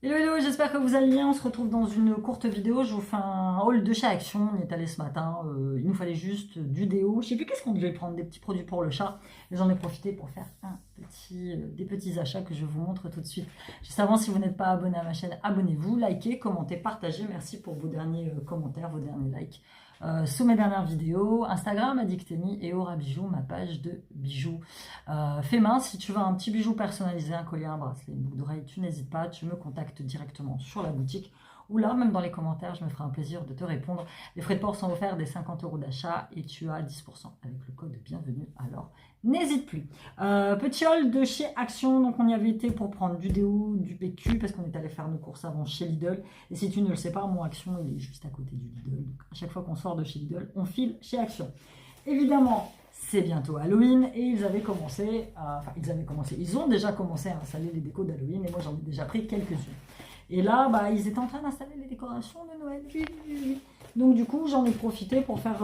Hello hello, j'espère que vous allez bien. On se retrouve dans une courte vidéo. Je vous fais un haul de chez Action. On y est allé ce matin. Il nous fallait juste du déo. Je sais plus qu'est-ce qu'on devait prendre, des petits produits pour le chat. Mais j'en ai profité pour faire des petits achats que je vous montre tout de suite. Juste avant, si vous n'êtes pas abonné à ma chaîne, abonnez-vous, likez, commentez, partagez. Merci pour vos derniers commentaires, vos derniers likes. Sous mes dernières vidéos, Instagram, Addictemi et Aura Bijoux, ma page de bijoux fait main. Si tu veux un petit bijou personnalisé, un collier, un bracelet, une boucle d'oreille, tu n'hésites pas, tu me contactes directement sur la boutique ou là, même dans les commentaires, je me ferai un plaisir de te répondre. Les frais de port sont offerts des 50 € d'achat et tu as 10% avec le code bienvenue, alors n'hésite plus. Petit haul de chez Action, donc on y avait été pour prendre du déo, du PQ, parce qu'on est allé faire nos courses avant chez Lidl. Et si tu ne le sais pas, mon Action, il est juste à côté du Lidl. Donc à chaque fois qu'on sort de chez Lidl, on file chez Action. Évidemment, c'est bientôt Halloween et ils ont déjà commencé à installer les décos d'Halloween et moi j'en ai déjà pris quelques-unes. Et là, ils étaient en train d'installer les décorations de Noël. Donc du coup, j'en ai profité pour faire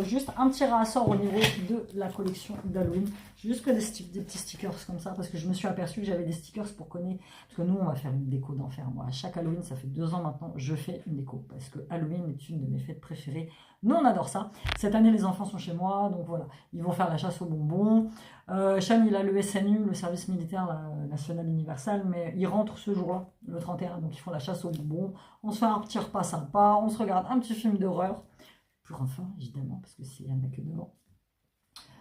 juste un petit réassort au niveau de la collection d'Halloween. J'ai juste pris des petits stickers comme ça parce que je me suis aperçu que j'avais des stickers pour connaître. Parce que nous, on va faire une déco d'enfer. Moi, à chaque Halloween, ça fait 2 ans maintenant, je fais une déco. Parce que Halloween est une de mes fêtes préférées. Nous, on adore ça. Cette année, les enfants sont chez moi. Donc voilà, ils vont faire la chasse aux bonbons. Sean, il a le SNU, le service militaire national universel, mais il rentre ce jour-là, le 31, donc ils font la chasse aux bonbons. On se fait un petit repas sympa, on se regarde un petit film d'horreur, pour enfants évidemment, parce que c'est un que devant.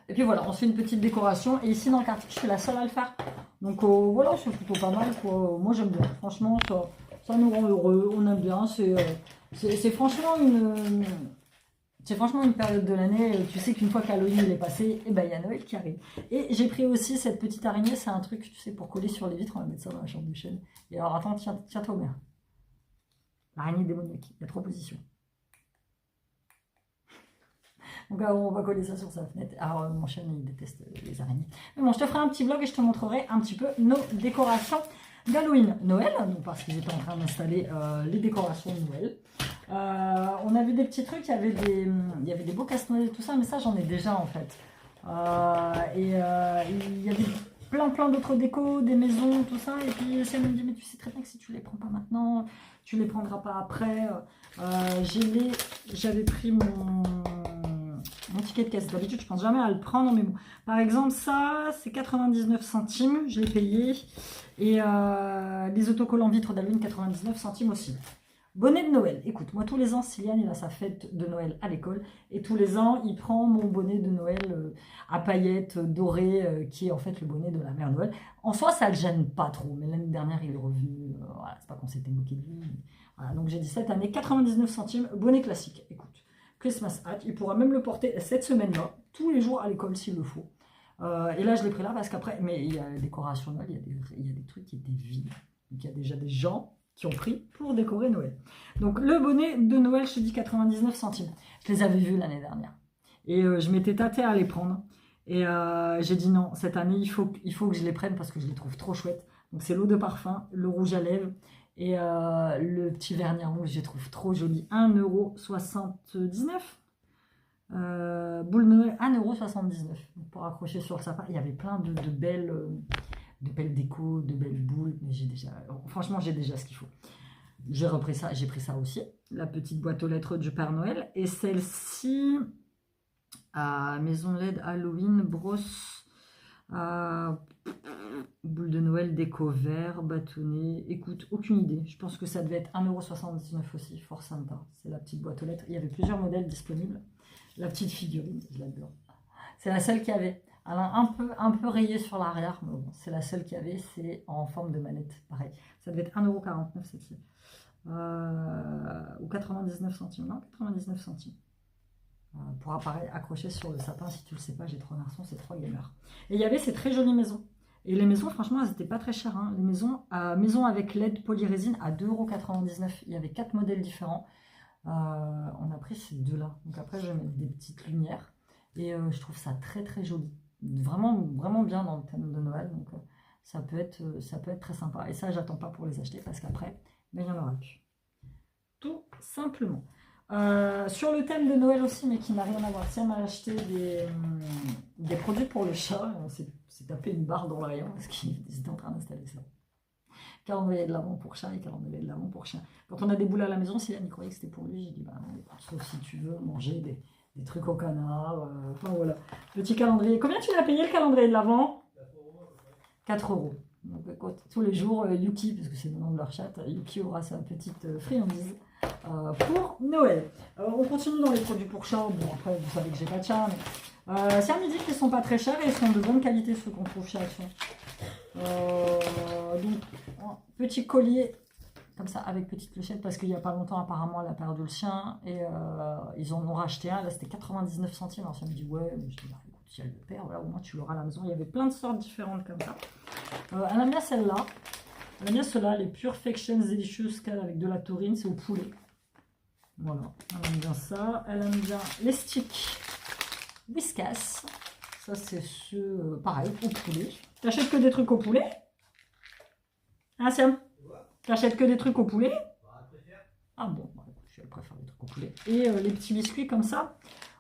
Et puis voilà, on se fait une petite décoration, et ici dans le quartier, je suis la seule à le faire. Donc voilà, c'est plutôt pas mal, quoi. Moi j'aime bien, franchement, ça nous rend heureux, on aime bien, c'est franchement une... C'est franchement une période de l'année, tu sais qu'une fois qu'Halloween est passé, il y a Noël qui arrive. Et j'ai pris aussi cette petite araignée, c'est un truc, tu sais, pour coller sur les vitres, on va mettre ça dans la chambre de Chêne. Et alors attends, tiens-toi bien. L'araignée démoniaque, il y a 3 positions. Donc on va coller ça sur sa fenêtre. Alors mon chien, il déteste les araignées. Mais bon, je te ferai un petit vlog et je te montrerai un petit peu nos décorations d'Halloween. Noël, parce qu'ils étaient en train d'installer les décorations de Noël. On a vu des petits trucs, il y avait des beaux casse-noël et tout ça, mais ça j'en ai déjà en fait. Il y avait plein d'autres décos, des maisons, tout ça, et puis elle me dit mais tu sais très bien que si tu les prends pas maintenant, tu les prendras pas après. J'avais pris mon ticket de caisse, d'habitude je pense jamais à le prendre, mais bon. Par exemple ça c'est 99 centimes, je l'ai payé, et les autocollants vitres d'Halloween 99 centimes aussi. Bonnet de Noël. Écoute, moi tous les ans, Cyliane, il a sa fête de Noël à l'école. Et tous les ans, il prend mon bonnet de Noël à paillettes dorées, qui est en fait le bonnet de la mère Noël. En soi, ça ne le gêne pas trop. Mais l'année dernière, il est revenu. Voilà, c'est pas qu'on s'était moqué de lui. Voilà, donc j'ai dit cette année, 99 centimes, bonnet classique. Écoute, Christmas hat. Il pourra même le porter cette semaine-là, tous les jours à l'école s'il le faut. Et là, je l'ai pris là parce qu'après, mais il y a la décoration Noël, il y a des trucs qui étaient vides. Donc il y a déjà des gens qui ont pris pour décorer Noël. Donc le bonnet de Noël, je te dis 99 centimes. Je les avais vus l'année dernière. Et je m'étais tâtée à les prendre. Et j'ai dit non, cette année, il faut que je les prenne parce que je les trouve trop chouettes. Donc c'est l'eau de parfum, le rouge à lèvres et le petit vernis rouge, je les trouve trop jolis. 1,79 €. Boule de Noël, 1,79 € pour accrocher sur le sapin. Il y avait plein de belles décos, de belles boules, mais franchement j'ai déjà ce qu'il faut. J'ai repris ça, j'ai pris ça aussi, la petite boîte aux lettres du Père Noël, et celle-ci à Maison LED Halloween, brosse, boule de Noël, déco vert, bâtonnet, écoute, aucune idée, je pense que ça devait être 1,79 € aussi, fort sympa, c'est la petite boîte aux lettres, il y avait plusieurs modèles disponibles, la petite figurine, je l'adore, c'est la seule qu'il y avait. Alors un peu rayé sur l'arrière, mais bon, c'est la seule qu'il y avait, c'est en forme de manette, pareil. Ça devait être 1,49 € celle-ci. Ou 99 centimes, non, 99 centimes. Pour apparaître accroché sur le sapin, si tu le sais pas, j'ai 3 garçons, c'est 3 gamers. Et il y avait ces très jolies maisons. Et les maisons, franchement, elles n'étaient pas très chères. Hein. Les maisons, maison avec LED polyrésine à 2,99 €. Il y avait 4 modèles différents. On a pris ces deux-là. Donc après, je vais mettre des petites lumières. Et je trouve ça très joli. Vraiment bien dans le thème de Noël, donc ça peut être très sympa. Et ça, j'attends pas pour les acheter parce qu'après, il n'y en aura plus. Tout simplement. Sur le thème de Noël aussi, mais qui n'a rien à voir, si elle m'a acheté des produits pour le chat, on s'est tapé une barre dans le rayon parce qu'ils étaient en train d'installer ça. calendrier de l'avant pour chat et calendrier de l'avant pour chien. Quand on a des boules à la maison, Céline croyait que c'était pour lui. J'ai dit, bah non, sauf si tu veux manger des trucs au canard. Enfin voilà, petit calendrier. Combien tu l'as payé le calendrier de l'avant? 4 euros. Donc écoute, tous les jours, Yuki, parce que c'est le nom de leur chat, Yuki aura sa petite friandise pour Noël. On continue dans les produits pour chat. Bon, après, vous savez que j'ai pas de chat, mais c'est un midi qui sont pas très chers et ils sont de bonne qualité, ceux qu'on trouve chez Action. Donc, petit collier, comme ça, avec petite clochette, parce qu'il n'y a pas longtemps, apparemment, elle a perdu le sien et ils en ont racheté un. Là, c'était 99 centimes. Alors, ça me dit, ouais, mais je dis, bah, écoute, si elle le perd, voilà, au moins tu l'auras à la maison. Il y avait plein de sortes différentes comme ça. Elle aime bien celle-là. Elle aime bien ceux-là, les Perfection Delicious Scale avec de la taurine, c'est au poulet. Voilà, elle aime bien ça. Elle aime bien les sticks Whiskas. Ça, c'est ce pareil, au poulet. T'achètes que des trucs au poulet? Hein, Siam? T'achètes que des trucs au poulet? Ah bon, bah, je préfère les trucs au poulet. Et les petits biscuits comme ça,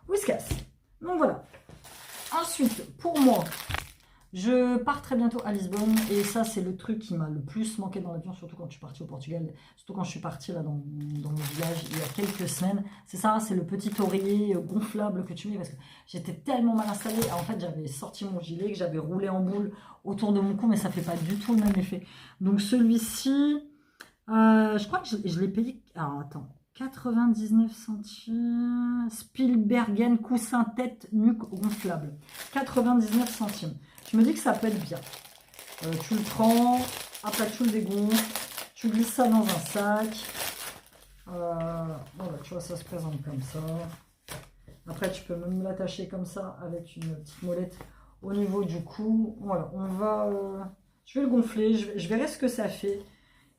Whiskas. Donc voilà. Ensuite, pour moi, je pars très bientôt à Lisbonne et ça c'est le truc qui m'a le plus manqué dans l'avion, surtout quand je suis partie au Portugal, surtout quand je suis partie là dans mon village il y a quelques semaines. C'est ça, c'est le petit oreiller gonflable que tu mets parce que j'étais tellement mal installée. En fait j'avais sorti mon gilet, que j'avais roulé en boule autour de mon cou, mais ça fait pas du tout le même effet. Donc celui-ci, je crois que je l'ai payé, alors attends, 99 centimes, Spielbergen coussin tête nuque gonflable, 99 centimes. Je me dis que ça peut être bien. Tu le prends, après tu le dégonfles, tu glisses ça dans un sac. Voilà, tu vois, ça se présente comme ça. Après, tu peux même l'attacher comme ça avec une petite molette au niveau du cou. Voilà, on va... je vais le gonfler, je verrai ce que ça fait.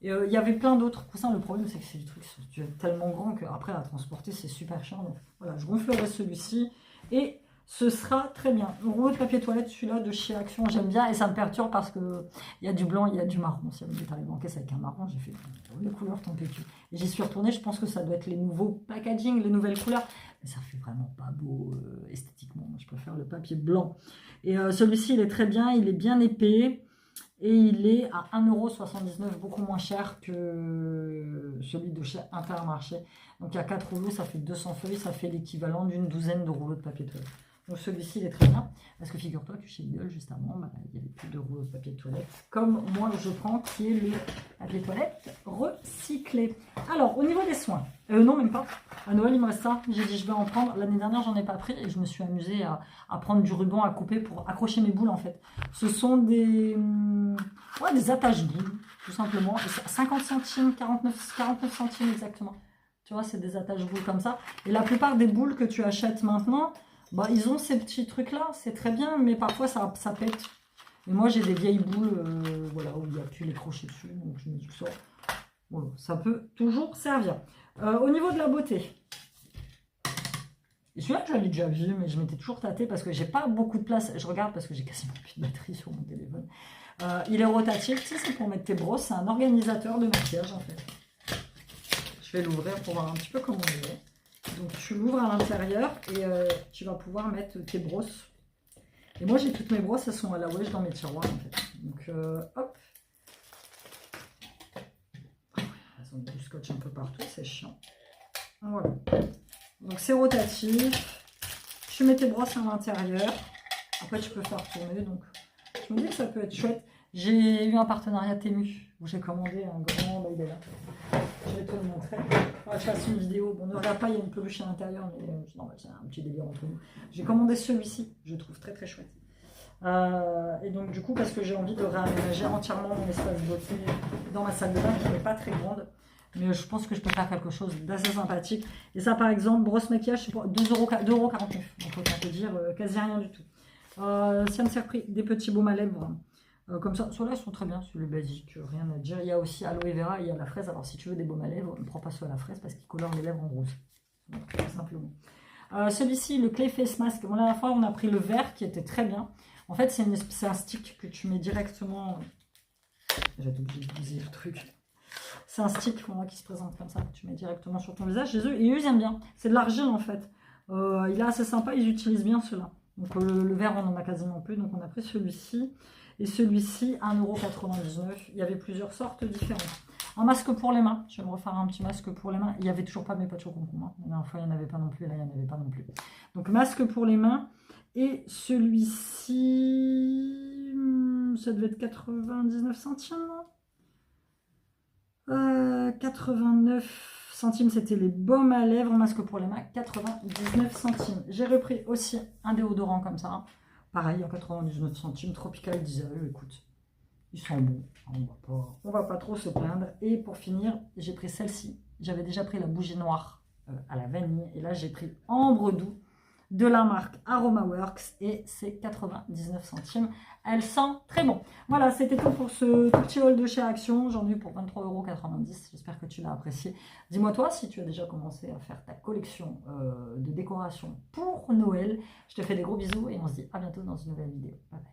Et il y avait plein d'autres coussins. Le problème, c'est que c'est des trucs tellement grands qu'après, à transporter, c'est super cher. Donc voilà, je gonflerai celui-ci. Et... ce sera très bien. Le rouleau de papier toilette, celui-là de chez Action, j'aime bien. Et ça me perturbe parce que il y a du blanc, il y a du marron. Si elle est arrivée en caisse avec un marron, j'ai fait les couleurs tant PQ. Et j'y suis retournée, je pense que ça doit être les nouveaux packaging, les nouvelles couleurs. Mais ça fait vraiment pas beau esthétiquement. Moi, je préfère le papier blanc. Et celui-ci, il est très bien, il est bien épais. Et il est à 1,79 €, beaucoup moins cher que celui de chez Intermarché. Donc il y a 4 rouleaux, ça fait 200 feuilles, ça fait l'équivalent d'une douzaine de rouleaux de papier toilette. Donc celui-ci, il est très bien. Parce que figure-toi que chez Lidl, juste avant, il y avait plus de rouleaux de papier toilette. Comme moi, je prends, qui est le papier toilette recyclé. Alors, au niveau des soins, non, même pas. À Noël, il me reste ça. J'ai dit, je vais en prendre. L'année dernière, j'en ai pas pris et je me suis amusée à prendre du ruban à couper pour accrocher mes boules, en fait. Ce sont des attaches boules, tout simplement. 50 centimes, 49 centimes exactement. Tu vois, c'est des attaches boules comme ça. Et la plupart des boules que tu achètes maintenant, bah, ils ont ces petits trucs-là. C'est très bien, mais parfois, ça pète. Et moi, j'ai des vieilles boules voilà, où il n'y a plus les crochets dessus. Donc, je me dis que ça, voilà, ça peut toujours servir. Au niveau de la beauté, et celui-là que j'avais déjà vu, mais je m'étais toujours tâtée parce que j'ai pas beaucoup de place. Je regarde parce que j'ai quasiment plus de batterie sur mon téléphone. Il est rotatif, tu sais, c'est pour mettre tes brosses. C'est un organisateur de maquillage, en fait. Je vais l'ouvrir pour voir un petit peu comment il est. Donc, tu l'ouvres à l'intérieur et tu vas pouvoir mettre tes brosses. Et moi, j'ai toutes mes brosses, elles sont à la wesh dans mes tiroirs, en fait. Donc, hop. Elles ont du scotch un peu partout, c'est chiant. Voilà. Donc, c'est rotatif. Tu mets tes brosses à l'intérieur. Après, tu peux faire tourner. Donc, je me dis que ça peut être chouette. J'ai eu un partenariat Temu où j'ai commandé un grand... il est là. Je vais te le montrer. Je fasse une vidéo. Bon, ne regarde pas, il y a une peluche à l'intérieur, mais c'est un petit délire entre nous. J'ai commandé celui-ci. Je le trouve très très chouette. Et donc, du coup, parce que j'ai envie de réaménager entièrement mon espace beauté dans ma salle de bain qui n'est pas très grande. Mais je pense que je peux faire quelque chose d'assez sympathique. Et ça, par exemple, brosse maquillage, c'est pour 2,49 €. Donc, autant te dire quasi rien du tout. Ça me s'est repris des petits baumes à lèvres. Comme ça, ceux-là, ils sont très bien. C'est le basique, rien à dire. Il y a aussi aloe vera et il y a la fraise. Alors, si tu veux des baumes à lèvres, ne prends pas ceux à la fraise parce qu'ils colorent les lèvres en rose. Donc, tout simplement. Celui-ci, le Clay Face Mask. Bon, la dernière fois, on a pris le vert qui était très bien. En fait, c'est un stick que tu mets directement... J'ai été obligée d'utiliser le truc. C'est un stick qui se présente comme ça, que tu mets directement sur ton visage. Et eux, ils aiment bien. C'est de l'argile en fait. Il est assez sympa, ils utilisent bien cela. Donc le vert, on en a quasiment plus, donc on a pris celui-ci. Et celui-ci, 1,99 €. Il y avait plusieurs sortes différentes. Un masque pour les mains. Je vais me refaire un petit masque pour les mains. Il n'y avait toujours pas mes potes au concombre. La dernière fois, il n'y en avait pas non plus. Là, il n'y en avait pas non plus. Donc, masque pour les mains. Et celui-ci, ça devait être 99 centimes. 89 centimes, c'était les baumes à lèvres, masque pour les mains, 99 centimes. J'ai repris aussi un déodorant comme ça. Pareil, en 99 centimes, Tropical Diesel, écoute. Ils sont bons, on va pas trop se plaindre. Et pour finir, j'ai pris celle-ci. J'avais déjà pris la bougie noire à la vanille. Et là, j'ai pris Ambre Doux de la marque AromaWorks. Et c'est 99 centimes. Elle sent très bon. Voilà, c'était tout pour ce tout petit haul de chez Action. J'en ai eu pour 23,90 €. J'espère que tu l'as apprécié. Dis-moi toi si tu as déjà commencé à faire ta collection de décoration pour Noël. Je te fais des gros bisous et on se dit à bientôt dans une nouvelle vidéo. Bye bye.